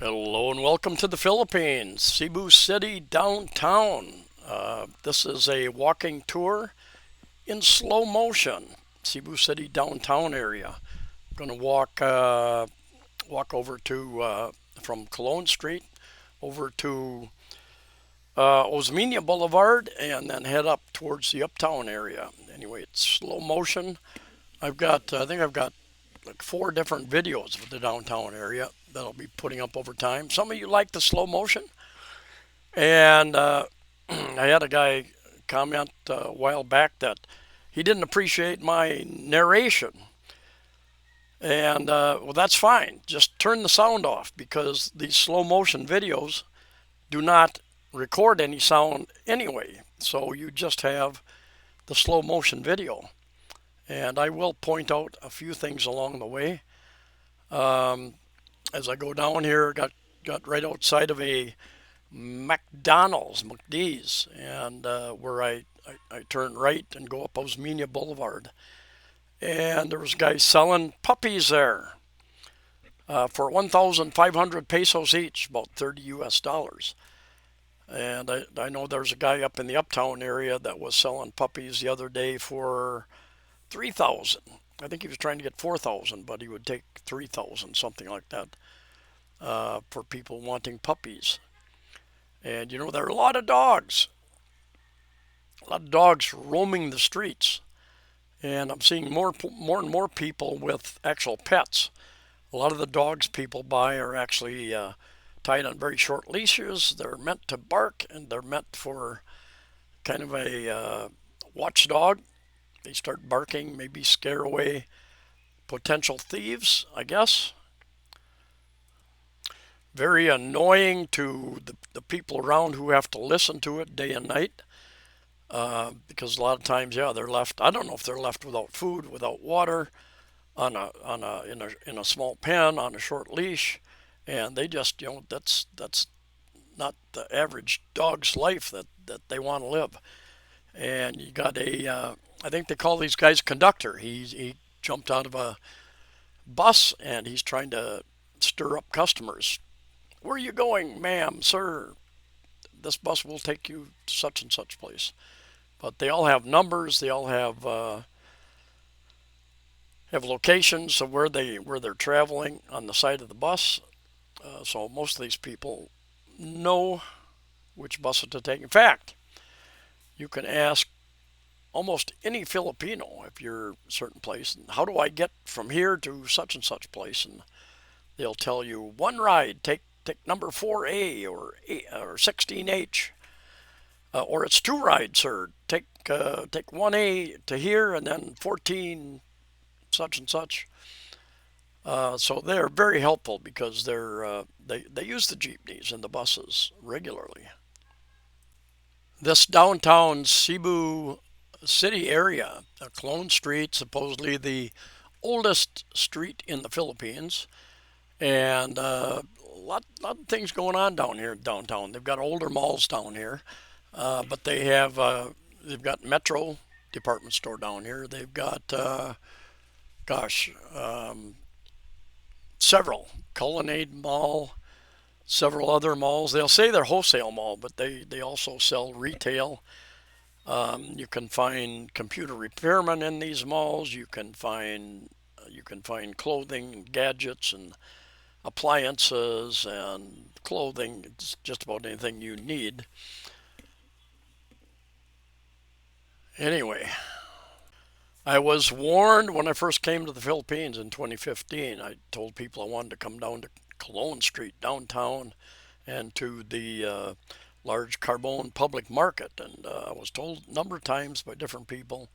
Hello and welcome to the Philippines, Cebu City downtown. This is a walking tour in slow motion, Cebu City downtown area. I'm going to walk over to from Cologne Street over to Osmena Boulevard and then head up towards the uptown area. Anyway, it's slow motion. I think I've got like four different videos of the downtown area that I'll be putting up over time. Some of you like the slow motion, and I had a guy comment a while back that he didn't appreciate my narration, and well, that's fine. Just turn the sound off because these slow motion videos do not record any sound anyway. So you just have the slow motion video, and I will point out a few things along the way. Um, as I go down here, got right outside of a McD's, and where I turn right and go up Osmena Boulevard. And there was guys selling puppies there for 1,500 pesos each, about 30 US dollars. And I know there's a guy up in the uptown area that was selling puppies the other day for 3,000. I think he was trying to get 4,000, but he would take 3,000, something like that, for people wanting puppies. And you know, there are a lot of dogs roaming the streets, and I'm seeing more and more people with actual pets. A lot of the dogs people buy are actually tied on very short leashes. They're meant to bark, and they're meant for kind of a watchdog. They start barking, maybe scare away potential thieves, I guess. Very annoying to the people around who have to listen to it day and night. Because a lot of times, yeah, they're left. I don't know if they're left without food, without water, in a small pen on a short leash, and they just that's not the average dog's life that they want to live. And you got I think they call these guys conductor. He jumped out of a bus and he's trying to stir up customers. Where are you going, ma'am, sir? This bus will take you to such and such place. But they all have numbers. They all have locations of where they're traveling on the side of the bus. So most of these people know which bus to take. In fact, you can ask almost any Filipino if you're a certain place, how do I get from here to such and such place? And they'll tell you one ride, take number 4A or 16H. Or it's two rides, sir. Take 1A to here and then 14 such and such. So they're very helpful because they use the jeepneys and the buses regularly. This downtown Cebu City area, Clone Street, supposedly the oldest street in the Philippines, and lot of things going on down here downtown. They've got older malls down here, but they've got Metro department store down here. They've got gosh, several Colonnade Mall, several other malls. They'll say they're wholesale mall, but they also sell retail. You can find computer repairmen in these malls. You can find clothing, gadgets, and appliances and clothing. It's just about anything you need. Anyway, I was warned when I first came to the Philippines in 2015. I told people I wanted to come down to Cologne Street downtown and to the large Carbone public market. And I was told a number of times by different people,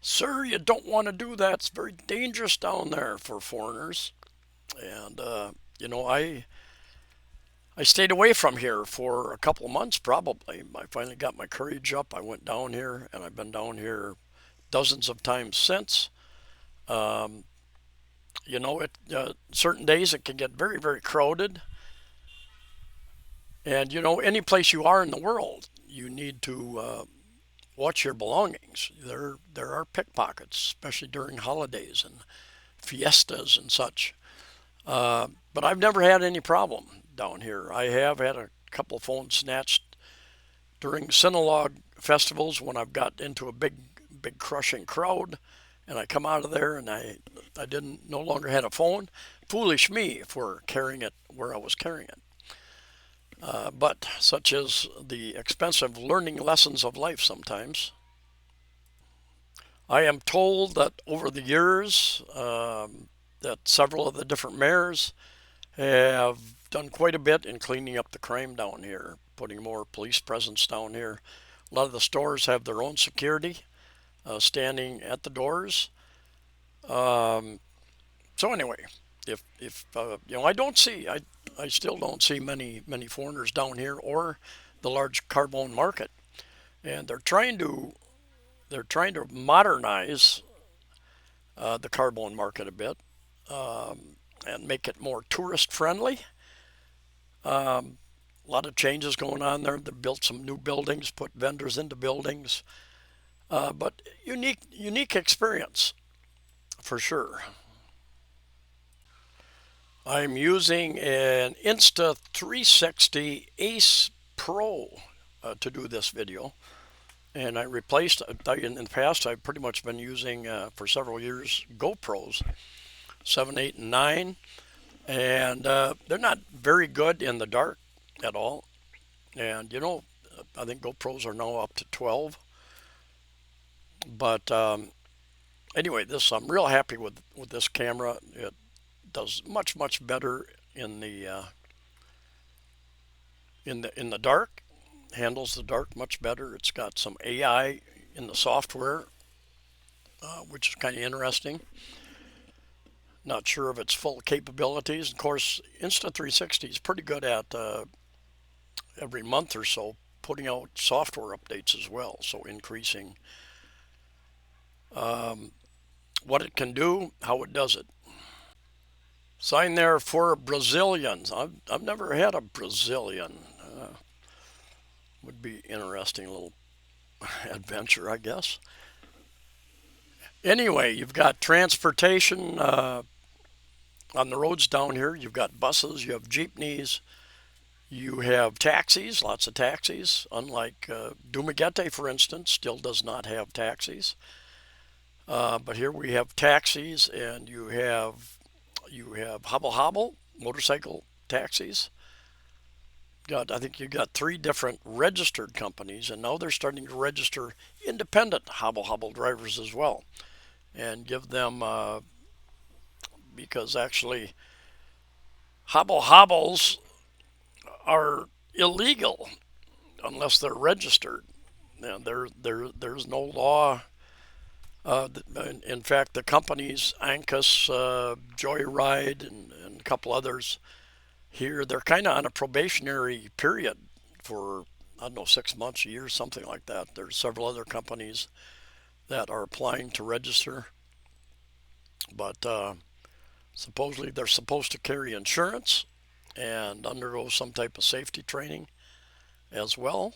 sir, you don't want to do that. It's very dangerous down there for foreigners. And, you know, I stayed away from here for a couple of months probably. I finally got my courage up. I went down here and I've been down here dozens of times since. Um, you know, certain days it can get very, very crowded. And you know, any place you are in the world, you need to watch your belongings. There are pickpockets, especially during holidays and fiestas and such. But But I've never had any problem down here. I have had a couple of phones snatched during Sinulog festivals when I've got into a big crushing crowd, and I come out of there and I didn't no longer had a phone. Foolish me for carrying it where I was carrying it. But such is the expensive learning lessons of life sometimes. I am told that over the years that several of the different mayors have done quite a bit in cleaning up the crime down here, putting more police presence down here. A lot of the stores have their own security standing at the doors. Um, so anyway, if I don't see, I still don't see many foreigners down here or the large Carbone market, and they're trying to modernize the Carbone market a bit and make it more tourist friendly. A lot of changes going on there. They built some new buildings, put vendors into buildings, but unique experience for sure. I'm using an Insta360 Ace Pro to do this video, and I replaced. In the past, I've pretty much been using for several years GoPros 7, 8, and 9, and they're not very good in the dark at all. And I think GoPros are now up to 12. But anyway, this I'm real happy with this camera. It does much better in the dark. Handles the dark much better. It's got some AI in the software, which is kind of interesting. Not sure of its full capabilities. Of course, Insta360 is pretty good at every month or so putting out software updates as well, so increasing what it can do, how it does it. Sign there for Brazilians. I've never had a Brazilian. Would be interesting little adventure, I guess. Anyway, you've got transportation on the roads down here. You've got buses, you have jeepneys, you have taxis, lots of taxis. Unlike Dumaguete, for instance, still does not have taxis. But here we have taxis, and you have hobble hobble motorcycle taxis. I think you got 3 different registered companies, and now they're starting to register independent hobble hobble drivers as well, and give them because actually hobble hobbles are illegal unless they're registered. And there's no law. In fact, the companies, Ancus, Joyride, and a couple others here, they're kind of on a probationary period for, I don't know, 6 months, a year, something like that. There's several other companies that are applying to register, but supposedly they're supposed to carry insurance and undergo some type of safety training as well.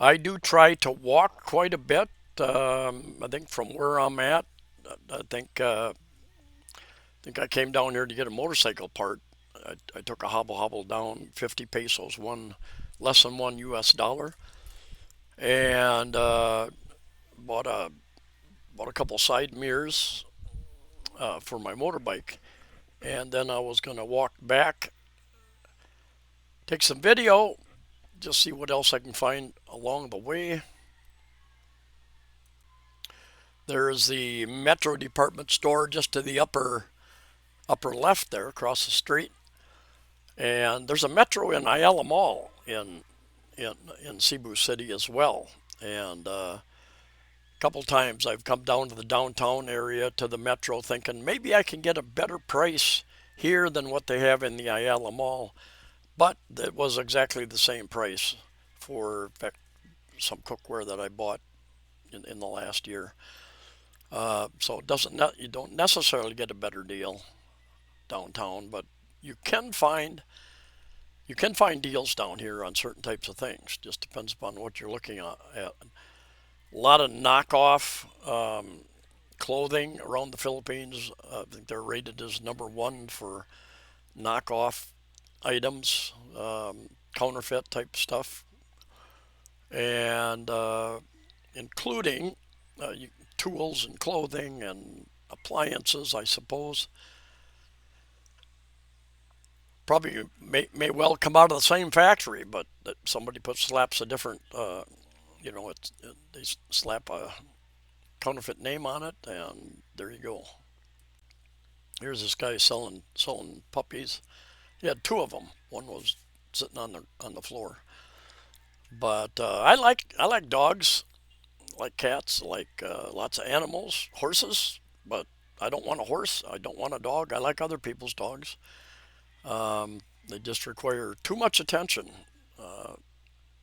I do try to walk quite a bit. I think from where I'm at, I think I came down here to get a motorcycle part. I took a hobble hobble down 50 pesos, less than $1, and bought a couple side mirrors for my motorbike, and then I was going to walk back, take some video, just see what else I can find along the way. There's the Metro department store just to the upper left there, across the street, and there's a Metro in Ayala Mall in Cebu City as well. And a couple times I've come down to the downtown area to the Metro, thinking maybe I can get a better price here than what they have in the Ayala Mall. But it was exactly the same price for, in fact, some cookware that I bought in the last year. So you don't necessarily get a better deal downtown, but you can find deals down here on certain types of things. Just depends upon what you're looking at. A lot of knockoff clothing around the Philippines. I think they're rated as #1 for knockoff items, counterfeit type stuff, and including tools and clothing and appliances, I suppose. Probably may well come out of the same factory, but that somebody slaps a different, they slap a counterfeit name on it, and there you go. Here's this guy selling puppies. He had two of them. One was sitting on the floor. But I like dogs, like cats, like lots of animals, horses. But I don't want a horse. I don't want a dog. I like other people's dogs. They just require too much attention. Uh,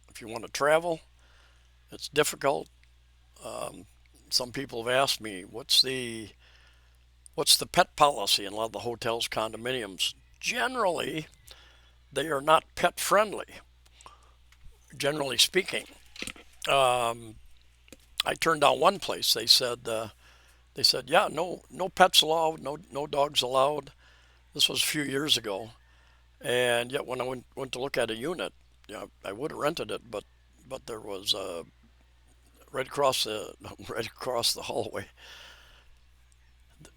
if you want to travel, it's difficult. Um, some people have asked me, what's the pet policy in a lot of the hotels, condominiums? Generally, they are not pet friendly. Generally speaking, um, I turned down one place. They said, yeah, no pets allowed, no dogs allowed. This was a few years ago, and yet when I went to look at a unit, yeah, I would have rented it, but there was right across the right across the hallway,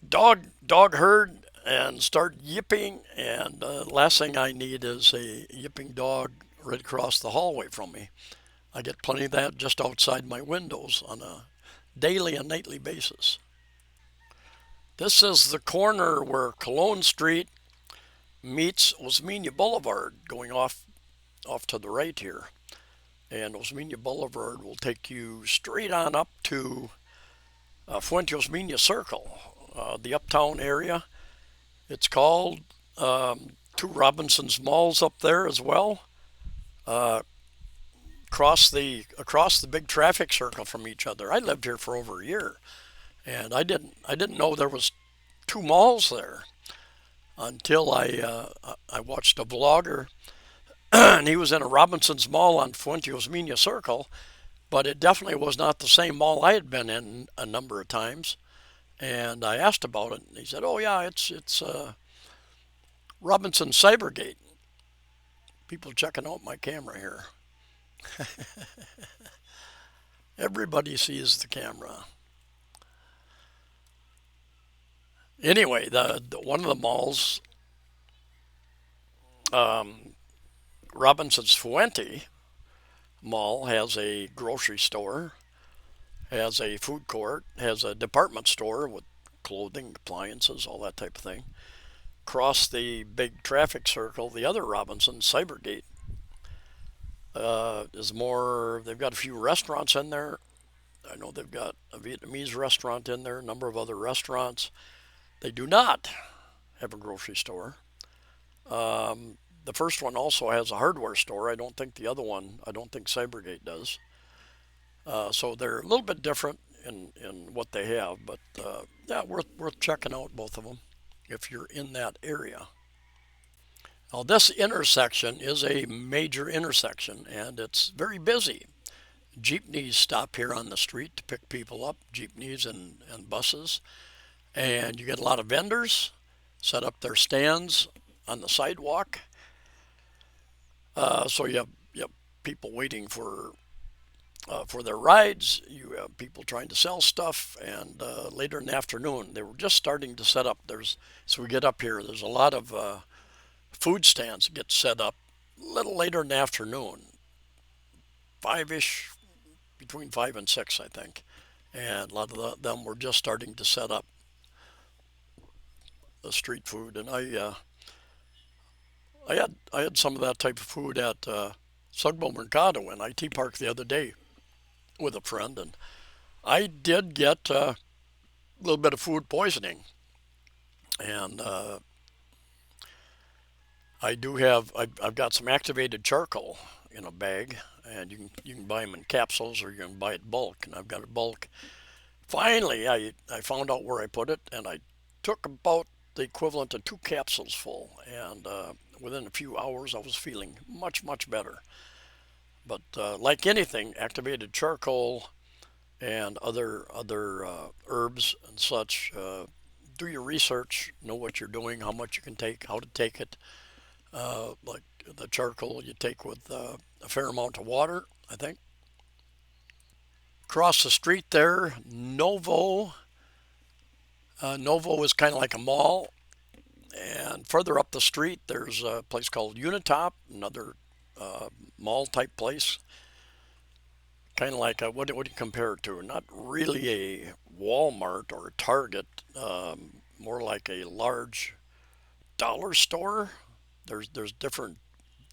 dog herd and start yipping, and last thing I need is a yipping dog right across the hallway from me. I get plenty of that just outside my windows on a daily and nightly basis. This is the corner where Cologne Street meets Osmena Boulevard, going off to the right here. And Osmena Boulevard will take you straight on up to Fuente Osmena Circle, the uptown area. It's called two Robinson's Malls up there as well. Uh, across the big traffic circle from each other. I lived here for over a year, and I didn't know there was two malls there until I watched a vlogger, and he was in a Robinson's Mall on Fuente Osmena Circle, but it definitely was not the same mall I had been in a number of times. And I asked about it, and he said, "Oh yeah, it's Robinson Cybergate." People checking out my camera here. Everybody sees the camera. Anyway, the one of the malls, um, Robinson's Fuente Mall, has a grocery store, has a food court, has a department store with clothing, appliances, all that type of thing. Across the big traffic circle, the other Robinson, Cybergate, is more. They've got a few restaurants in there. I know they've got a Vietnamese restaurant in there, a number of other restaurants. They do not have a grocery store. The first one also has a hardware store. I don't think the other one, I don't think Cybergate does. So they're a little bit different in what they have, but yeah, worth checking out both of them if you're in that area. Now, this intersection is a major intersection, and it's very busy. Jeepneys stop here on the street to pick people up, jeepneys and buses, and you get a lot of vendors set up their stands on the sidewalk. So you have people waiting for their rides. You have people trying to sell stuff, and later in the afternoon, they were just starting to set up. So we get up here. There's a lot of food stands that get set up a little later in the afternoon, 5-ish, between 5 and 6, I think. And a lot of them were just starting to set up the street food, and I had some of that type of food at Cebu Mercado in IT Park the other day with a friend, and I did get a little bit of food poisoning, and I've got some activated charcoal in a bag, and you can buy them in capsules or you can buy it bulk, and I've got it bulk. Finally, I found out where I put it, and I took about the equivalent of 2 capsules full, and within a few hours I was feeling much better. But like anything, activated charcoal and other herbs and such. Do your research, know what you're doing, how much you can take, how to take it. Like the charcoal you take with a fair amount of water, I think. Across the street there, Novo. Novo is kind of like a mall. And further up the street, there's a place called Unitop, another mall type place. Kind of like what do you compare it to? Not really a Walmart or a Target, more like a large dollar store. There's different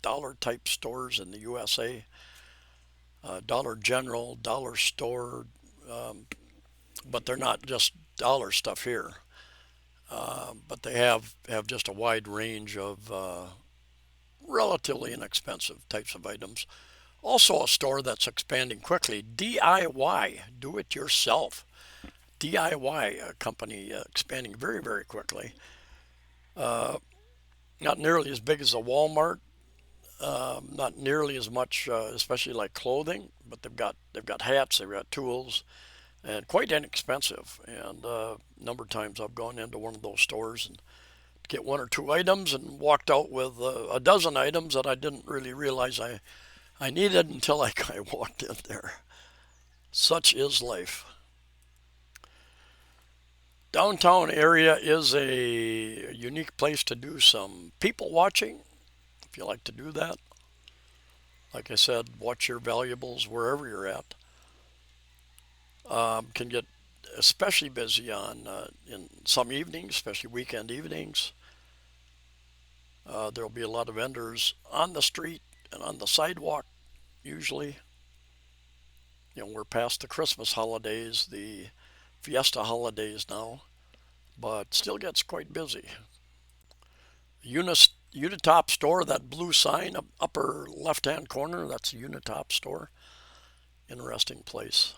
dollar type stores in the USA. Dollar General, Dollar Store, but they're not just dollar stuff here. But they have just a wide range of relatively inexpensive types of items. Also, a store that's expanding quickly, DIY, do it yourself. DIY company expanding very, very quickly. Not nearly as big as a Walmart, not nearly as much, especially like clothing, but they've got hats, they've got tools, and quite inexpensive. And a number of times I've gone into one of those stores and get one or two items and walked out with a dozen items that I didn't really realize I needed until I walked in there. Such is life. Downtown area is a unique place to do some people watching, if you like to do that. Like I said, watch your valuables wherever you're at. Can get especially busy on in some evenings, especially weekend evenings. There'll be a lot of vendors on the street and on the sidewalk. Usually, we're past the Christmas holidays, the fiesta holidays now, but still gets quite busy. Unitop store, that blue sign up upper left-hand corner, that's a Unitop store. Interesting place.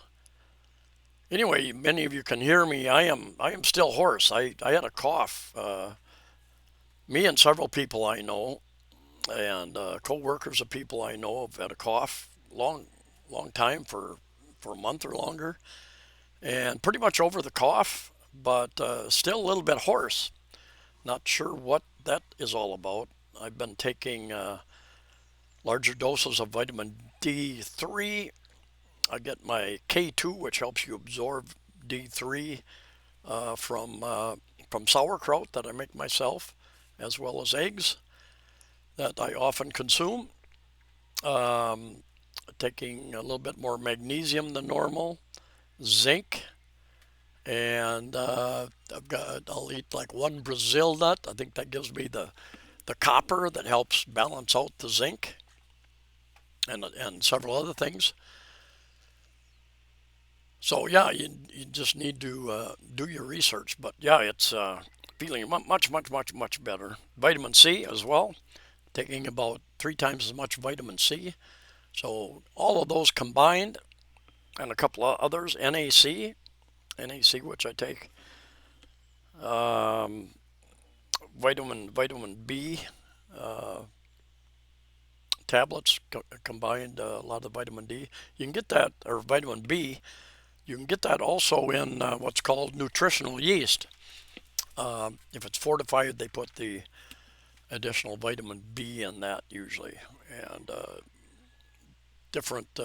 Anyway, many of you can hear me. I am still hoarse. I had a cough. Me and several people I know, and co-workers of people I know have had a cough long time for a month or longer, and pretty much over the cough, but still a little bit hoarse. Not sure what that is all about. I've been taking larger doses of vitamin D3. I get my K2, which helps you absorb D3 from sauerkraut that I make myself, as well as eggs that I often consume. Um, Taking a little bit more magnesium than normal, zinc, and I'll eat like one Brazil nut. I think that gives me the copper that helps balance out the zinc, and several other things. So yeah, you just need to do your research. But yeah, it's feeling much better. Vitamin C as well, taking about 3 times as much vitamin C. So all of those combined, and a couple of others, NAC, which I take, um, vitamin B tablets combined, a lot of vitamin D. You can get that, or vitamin B. You can get that also in what's called nutritional yeast. If it's fortified, they put the additional vitamin B in that usually, and different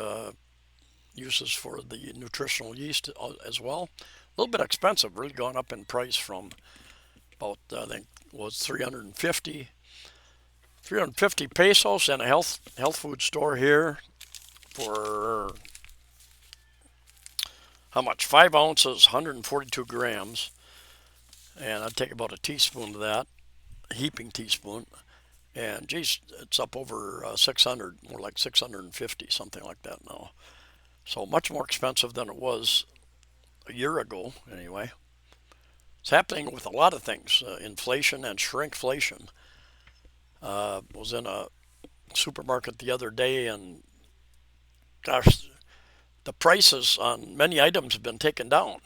uses for the nutritional yeast as well. A little bit expensive, really gone up in price from about I think was 350 pesos in a health food store here for how much? 5 ounces, 142 grams, and I'd take about a teaspoon of that, a heaping teaspoon, and geez, it's up over 600, more like 650, something like that now. So much more expensive than it was a year ago, anyway. It's happening with a lot of things, inflation and shrinkflation. Was in a supermarket the other day, and gosh, the prices on many items have been taken down.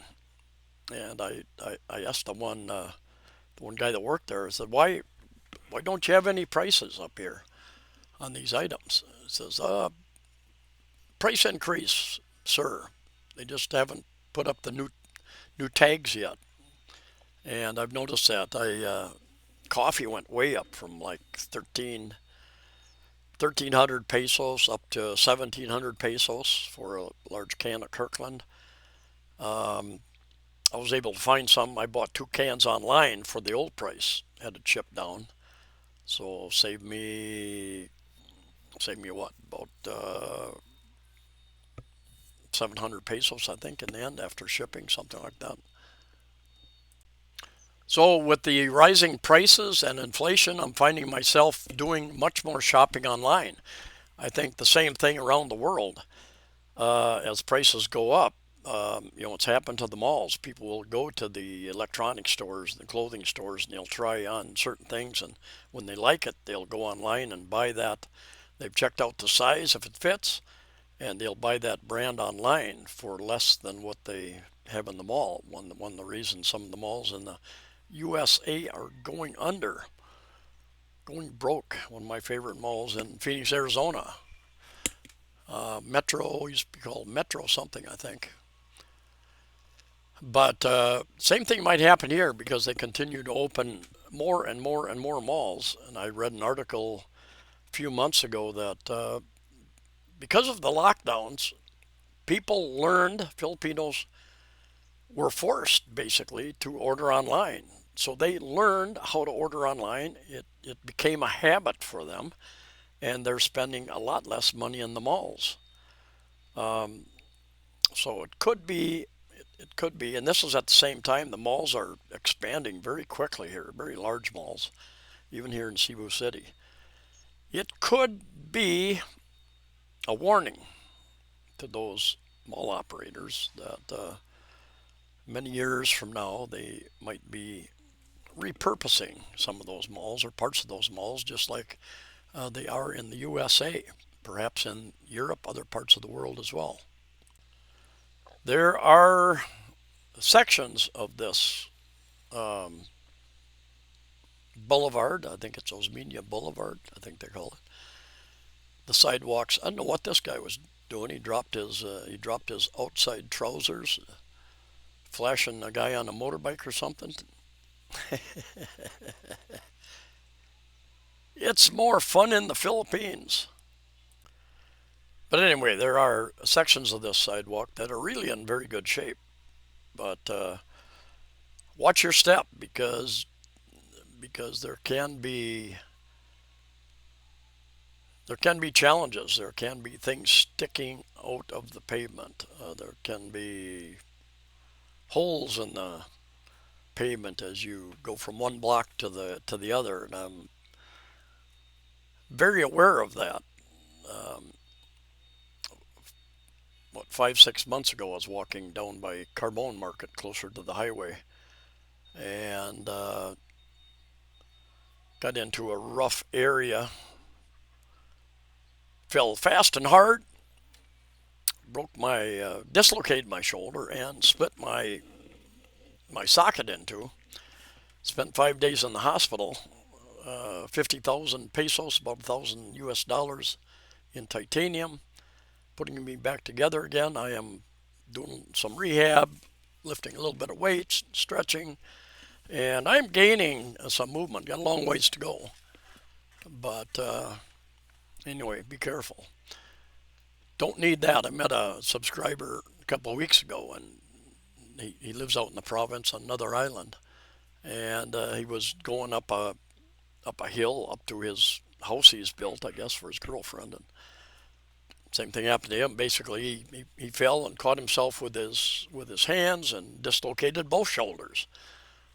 And I asked the one guy that worked there, I said, why don't you have any prices up here on these items? He says, price increase, sir. They just haven't put up the new tags yet. And I've noticed that. Coffee went way up from like 1,300 pesos up to 1,700 pesos for a large can of Kirkland. Um, I was able to find some. I bought 2 cans online for the old price. Had it shipped down, so saved me what, about 700 pesos, I think, in the end after shipping, something like that. So with the rising prices and inflation, I'm finding myself doing much more shopping online. I think the same thing around the world. As prices go up, it's happened to the malls. People will go to the electronic stores, the clothing stores, and they'll try on certain things. And when they like it, they'll go online and buy that. They've checked out the size if it fits, and they'll buy that brand online for less than what they have in the mall. One of the reasons some of the malls in the USA are going under, going broke. One of my favorite malls in Phoenix, Arizona. Metro used to be called Metro something, I think. But same thing might happen here because they continue to open more and more and more malls. And I read an article a few months ago that because of the lockdowns, Filipinos were forced basically to order online. So they learned how to order online. It became a habit for them, and they're spending a lot less money in the malls. Um, so it could be, and this is at the same time the malls are expanding very quickly here, very large malls, even here in Cebu City. It could be a warning to those mall operators that many years from now they might be repurposing some of those malls or parts of those malls, just like they are in the USA, perhaps in Europe, other parts of the world as well. There are sections of this um, boulevard. I think it's Osmena Boulevard. I think they call it the sidewalks. I don't know what this guy was doing. He dropped his outside trousers, flashing a guy on a motorbike or something. It's more fun in the Philippines. But anyway, there are sections of this sidewalk that are really in very good shape. But watch your step because there can be challenges. There can be things sticking out of the pavement. There can be holes in the pavement as you go from one block to the other, and I'm very aware of that. Um, what 5 6 months ago, I was walking down by Carbone Market, closer to the highway, and got into a rough area. Fell fast and hard, dislocated my shoulder, and split my socket in two. Spent 5 days in the hospital. 50,000 pesos, about 1,000 US dollars in titanium, putting me back together again. I am doing some rehab, lifting a little bit of weights, stretching, and I'm gaining some movement. Got a long ways to go, but anyway, be careful. Don't need that. I met a subscriber a couple of weeks ago, and he lives out in the province on another island, and he was going up a hill up to his house he's built, I guess, for his girlfriend, and same thing happened to him. Basically, he fell and caught himself with his hands and dislocated both shoulders.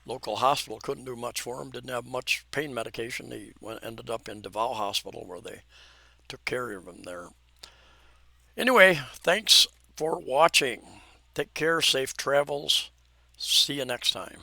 Local hospital couldn't do much for him. Didn't have much pain medication. Ended up in Davao Hospital where they took care of him there. Anyway, thanks for watching. Take care. Safe travels. See you next time.